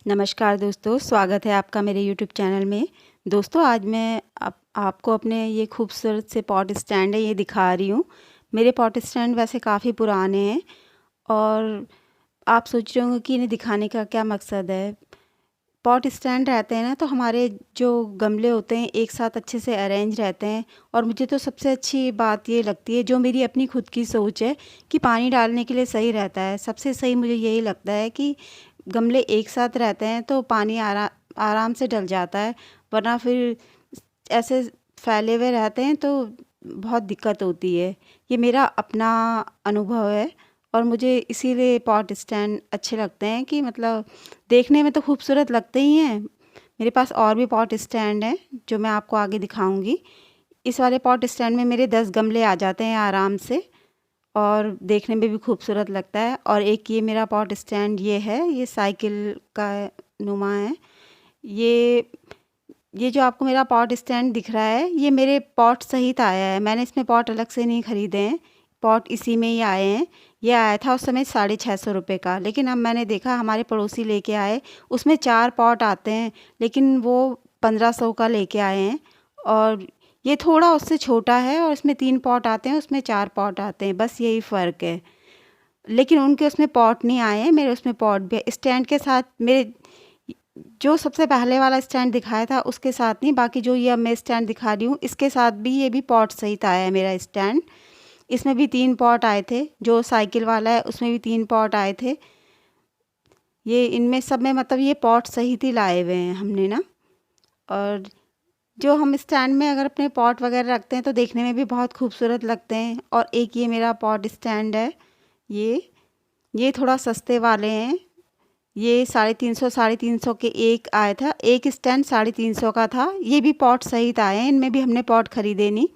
नमस्कार दोस्तों, स्वागत है आपका मेरे यूट्यूब चैनल में। दोस्तों आज मैं आपको अपने ये खूबसूरत से पॉट स्टैंड है ये दिखा रही हूँ। मेरे पॉट स्टैंड वैसे काफ़ी पुराने हैं और आप सोच रहे होंगे कि इन्हें दिखाने का क्या मकसद है। पॉट स्टैंड रहते हैं ना, तो हमारे जो गमले होते हैं एक साथ अच्छे से अरेंज रहते हैं। और मुझे तो सबसे अच्छी बात ये लगती है, जो मेरी अपनी खुद की सोच है, कि पानी डालने के लिए सही रहता है। सबसे सही मुझे यही लगता है कि गमले एक साथ रहते हैं तो पानी आराम से डल जाता है, वरना फिर ऐसे फैले हुए रहते हैं तो बहुत दिक्कत होती है। ये मेरा अपना अनुभव है और मुझे इसीलिए पॉट स्टैंड अच्छे लगते हैं कि मतलब देखने में तो खूबसूरत लगते ही हैं। मेरे पास और भी पॉट स्टैंड हैं जो मैं आपको आगे दिखाऊंगी। इस वाले पॉट स्टैंड में मेरे 10 गमले आ जाते हैं आराम से और देखने में भी खूबसूरत लगता है। और एक ये मेरा पॉट स्टैंड ये है, ये साइकिल का नुमा है। ये ये जो आपको मेरा पॉट स्टैंड दिख रहा है ये मेरे पॉट सहित आया है। मैंने इसमें पॉट अलग से नहीं ख़रीदे हैं, पॉट इसी में ही आए हैं। ये आया था उस समय 650 रुपये का, लेकिन अब मैंने देखा हमारे पड़ोसी लेके आए, उसमें 4 पॉट आते हैं, लेकिन वो 1500 का लेके आए हैं। और ये थोड़ा उससे छोटा है और इसमें 3 पॉट आते हैं, उसमें 4 पॉट आते हैं, बस यही फ़र्क है। लेकिन उनके उसमें पॉट नहीं आए हैं, मेरे उसमें पॉट भी स्टैंड के साथ। मेरे जो सबसे पहले वाला स्टैंड दिखाया था उसके साथ नहीं, बाकी जो ये अब मैं स्टैंड दिखा रही हूँ इसके साथ भी ये भी पॉट सहित आया है मेरा स्टैंड। इसमें भी 3 पॉट आए थे, जो साइकिल वाला है उसमें भी 3 पॉट आए थे। ये इनमें सब में मतलब ये पॉट सहित ही लाए हुए हैं हमने ना। और जो हम स्टैंड में अगर अपने पॉट वगैरह रखते हैं तो देखने में भी बहुत खूबसूरत लगते हैं। और एक ये मेरा पॉट स्टैंड है, ये थोड़ा सस्ते वाले हैं। ये 350 के एक आया था, एक स्टैंड 350 का था। ये भी पॉट सहित आए हैं, इनमें भी हमने पॉट ख़रीदे नहीं।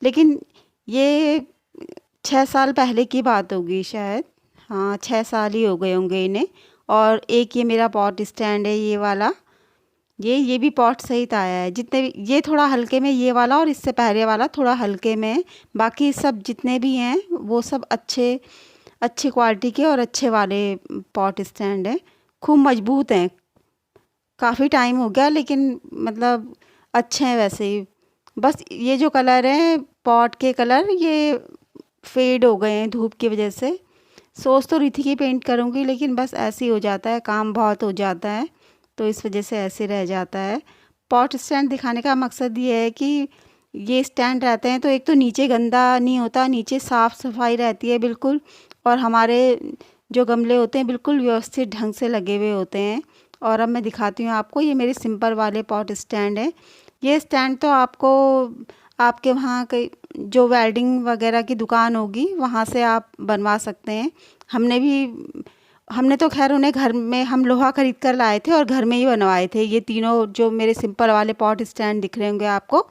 लेकिन ये 6 साल पहले की बात होगी शायद, हाँ 6 साल ही हो गए होंगे इन्हें। और एक ये मेरा पॉट स्टैंड है ये वाला, ये भी पॉट सहित आया है। जितने भी ये थोड़ा हल्के में, ये वाला और इससे पहले वाला थोड़ा हल्के में, बाकी सब जितने भी हैं वो सब अच्छी क्वालिटी के और अच्छे वाले पॉट स्टैंड हैं। खूब मजबूत हैं, काफ़ी टाइम हो गया लेकिन मतलब अच्छे हैं वैसे ही। बस ये जो कलर हैं पॉट के कलर, ये फेड हो गए हैं धूप की वजह से। सोच तो रही थी कि पेंट करूँगी, लेकिन बस ऐसे ही हो जाता है, काम बहुत हो जाता है तो इस वजह से ऐसे रह जाता है। पॉट स्टैंड दिखाने का मकसद ये है कि ये स्टैंड रहते हैं तो एक तो नीचे गंदा नहीं होता, नीचे साफ़ सफाई रहती है बिल्कुल। और हमारे जो गमले होते हैं बिल्कुल व्यवस्थित ढंग से लगे हुए होते हैं। और अब मैं दिखाती हूँ आपको, ये मेरे सिंपल वाले पॉट स्टैंड है। ये स्टैंड तो आपको आपके वहाँ कहीं जो वेल्डिंग वगैरह की दुकान होगी वहाँ से आप बनवा सकते हैं। हमने तो खैर उन्हें घर में हम लोहा खरीद कर लाए थे और घर में ही बनवाए थे। ये तीनों जो मेरे सिंपल वाले पॉट स्टैंड दिख रहे होंगे आपको,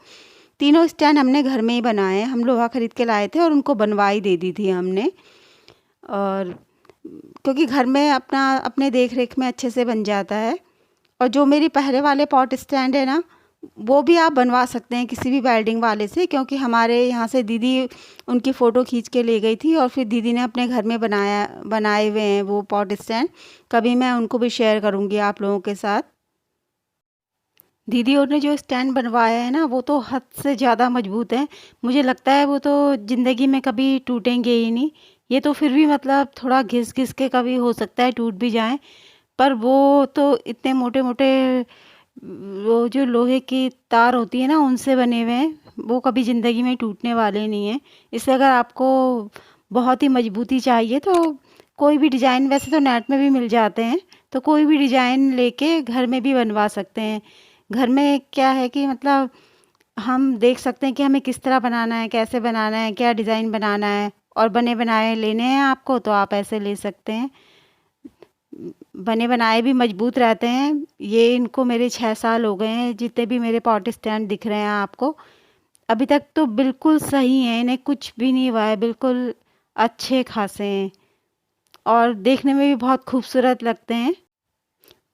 तीनों स्टैंड हमने घर में ही बनाए हैं। हम लोहा खरीद के लाए थे और उनको बनवाई दे दी थी हमने। और क्योंकि घर में अपने देख रेख में अच्छे से बन जाता है। और जो मेरी पहले वाले पॉट स्टैंड है ना, वो भी आप बनवा सकते हैं किसी भी वेल्डिंग वाले से, क्योंकि हमारे यहाँ से दीदी उनकी फ़ोटो खींच के ले गई थी और फिर दीदी ने अपने घर में बनाए हुए हैं वो पॉट स्टैंड। कभी मैं उनको भी शेयर करूँगी आप लोगों के साथ। दीदी और ने जो स्टैंड बनवाया है ना, वो तो हद से ज़्यादा मजबूत है। मुझे लगता है वो तो ज़िंदगी में कभी टूटेंगे ही नहीं। ये तो फिर भी मतलब थोड़ा घिस घिस के कभी हो सकता है टूट भी जाएं, पर वो तो इतने मोटे मोटे वो जो लोहे की तार होती है ना उनसे बने हुए हैं, वो कभी ज़िंदगी में टूटने वाले नहीं हैं। इससे अगर आपको बहुत ही मजबूती चाहिए तो कोई भी डिज़ाइन, वैसे तो नेट में भी मिल जाते हैं, तो कोई भी डिज़ाइन लेके घर में भी बनवा सकते हैं। घर में क्या है कि मतलब हम देख सकते हैं कि हमें किस तरह बनाना है, कैसे बनाना है, क्या डिज़ाइन बनाना है, और बने बनाए लेने हैं आपको तो आप ऐसे ले सकते हैं। बने बनाए भी मजबूत रहते हैं। ये इनको मेरे 6 साल हो गए हैं, जितने भी मेरे पॉट स्टैंड दिख रहे हैं आपको, अभी तक तो बिल्कुल सही हैं, इन्हें कुछ भी नहीं हुआ है, बिल्कुल अच्छे खासे हैं और देखने में भी बहुत खूबसूरत लगते हैं।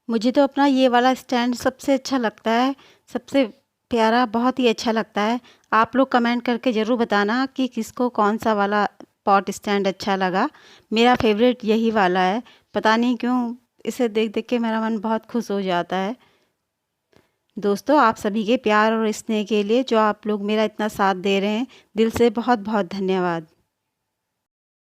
मुझे तो अपना ये वाला स्टैंड सबसे अच्छा लगता है, सबसे प्यारा, बहुत ही अच्छा लगता है। आप लोग कमेंट करके ज़रूर बताना कि किसको कौन सा वाला पॉट स्टैंड अच्छा लगा। मेरा फेवरेट यही वाला है, पता नहीं क्यों इसे देख देख के मेरा मन बहुत खुश हो जाता है। दोस्तों, आप सभी के प्यार और स्नेह के लिए जो आप लोग मेरा इतना साथ दे रहे हैं, दिल से बहुत बहुत धन्यवाद।